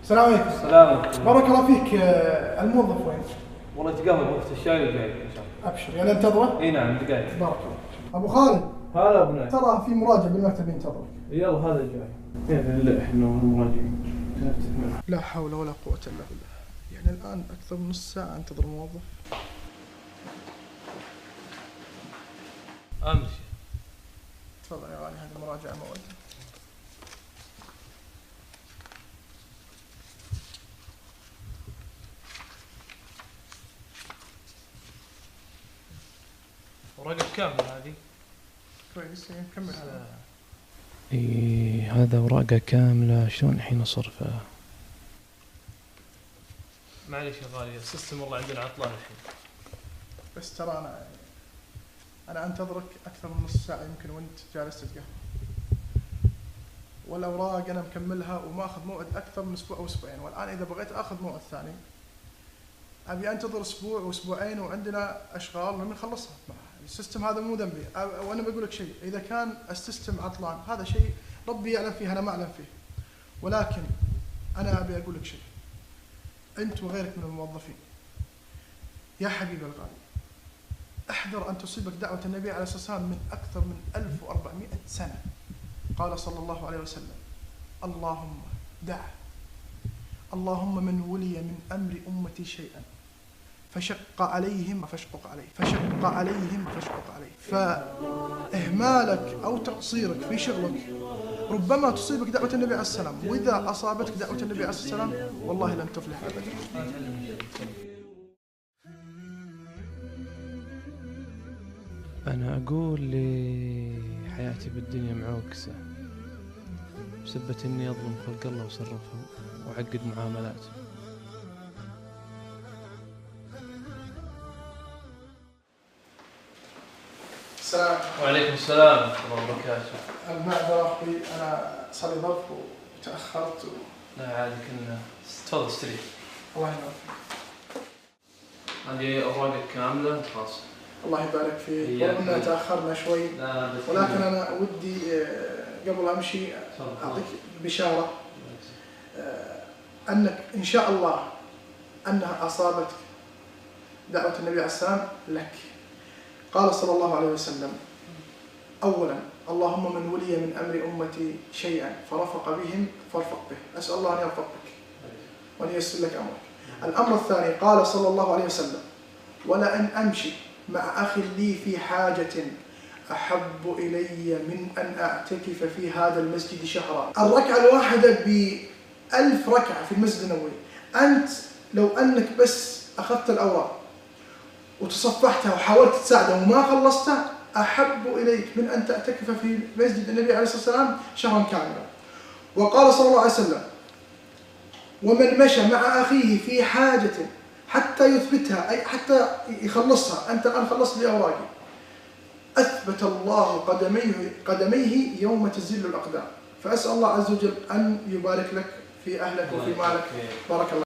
السلام عليكم. السلام. بارك الله فيك. الموظف وين؟ والله تقهوى وقت الشاي وجاي ان شاء الله. ابشر، يعني انتظره؟ اي نعم دقايق. بارك الله. ابو خالد. هلا ابو نايف. ترى في مراجع بالمكتب ينتظرك. يلا هذا جاي. باذن الله احنا مراجعين. لا حول ولا قوة الا بالله. يعني الان اكثر من نص ساعة انتظر الموظف. امشي. تفضل يا غالي، هذه المراجعة موعد. ورقة كاملة هذه. كويس، نكمل هذا. هذا ورقة كاملة، شلون الحين اصرفها؟ معليش يا غالي، السيستم والله عندنا عطلان الحين. بس ترى انا انتظرك اكثر من نص ساعة يمكن وانت جالس تتقهوى. والاوراق انا مكملها وماخذ موعد اكثر من اسبوع او اسبوعين، والان اذا بغيت اخذ موعد ثاني ابي انتظر اسبوع واسبوعين وعندنا اشغال لما نخلصها. السيستم هذا مو ذنبي، وانا بقول لك شيء، اذا كان السيستم عطلان هذا شيء ربي يعلم فيه، انا ما اعلم فيه. ولكن انا ابي اقول لك شيء، انت وغيرك من الموظفين يا حبيبي الغالي، احذر ان تصيبك دعوة النبي عليه الصلاة والسلام من اكثر من 1400 سنة. قال صلى الله عليه وسلم: اللهم دع، اللهم من ولي من امر امتي شيئا فشق عليهم فاشقق عليه، فشق عليهم فاشقق عليه. فإهمالك أو تقصيرك في شغلك ربما تصيبك دعوة النبي عليه السلام، وإذا أصابتك دعوة النبي عليه السلام والله لن تفلح أبدا. أنا أقول لي حياتي بالدنيا معوكسة بسبة إني أظلم خلق الله وصرفهم وأعقد معاملاتهم. السلام. وعليكم السلام ورحمة الله وبركاته. المعذرة أخوي، أنا صار لي ظرف وتأخرت لا عادي، كنا تفضل استريح. الله يبارك فيك. هذه أوراقك كاملة خلاص. الله يبارك فيك. رغم أننا تأخرنا شوي، ولكن أنا ودي قبل أمشي أعطيك بشارة أنك إن شاء الله أنها أصابتك دعوة النبي عليه السلام لك. قال صلى الله عليه وسلم: أولا اللهم من ولي من أمر أمتي شيئا فرفق بهم فارفق به. أسأل الله أن يرفق بك وأن ييسر لك أمرك. الأمر الثاني، قال صلى الله عليه وسلم: ولأن أمشي مع أخ لي في حاجة أحب إلي من أن أعتكف في هذا المسجد شهرا. الركعة الواحدة ب1000 ركعة في المسجد النبوي. أنت لو أنك بس أخذت الأوراق وتصفحتها وحاولت تساعده وما خلصتها أحب إليك من أن تعتكف في مسجد النبي عليه الصلاة والسلام شهرا كاملا. وقال صلى الله عليه وسلم: ومن مشى مع أخيه في حاجة حتى يثبتها، أي حتى يخلصها، أنت الآن خلصت لي أوراقي، أثبت الله قدميه يوم تزل الأقدام. فأسأل الله عز وجل أن يبارك لك في أهلك وفي مالك. بارك الله.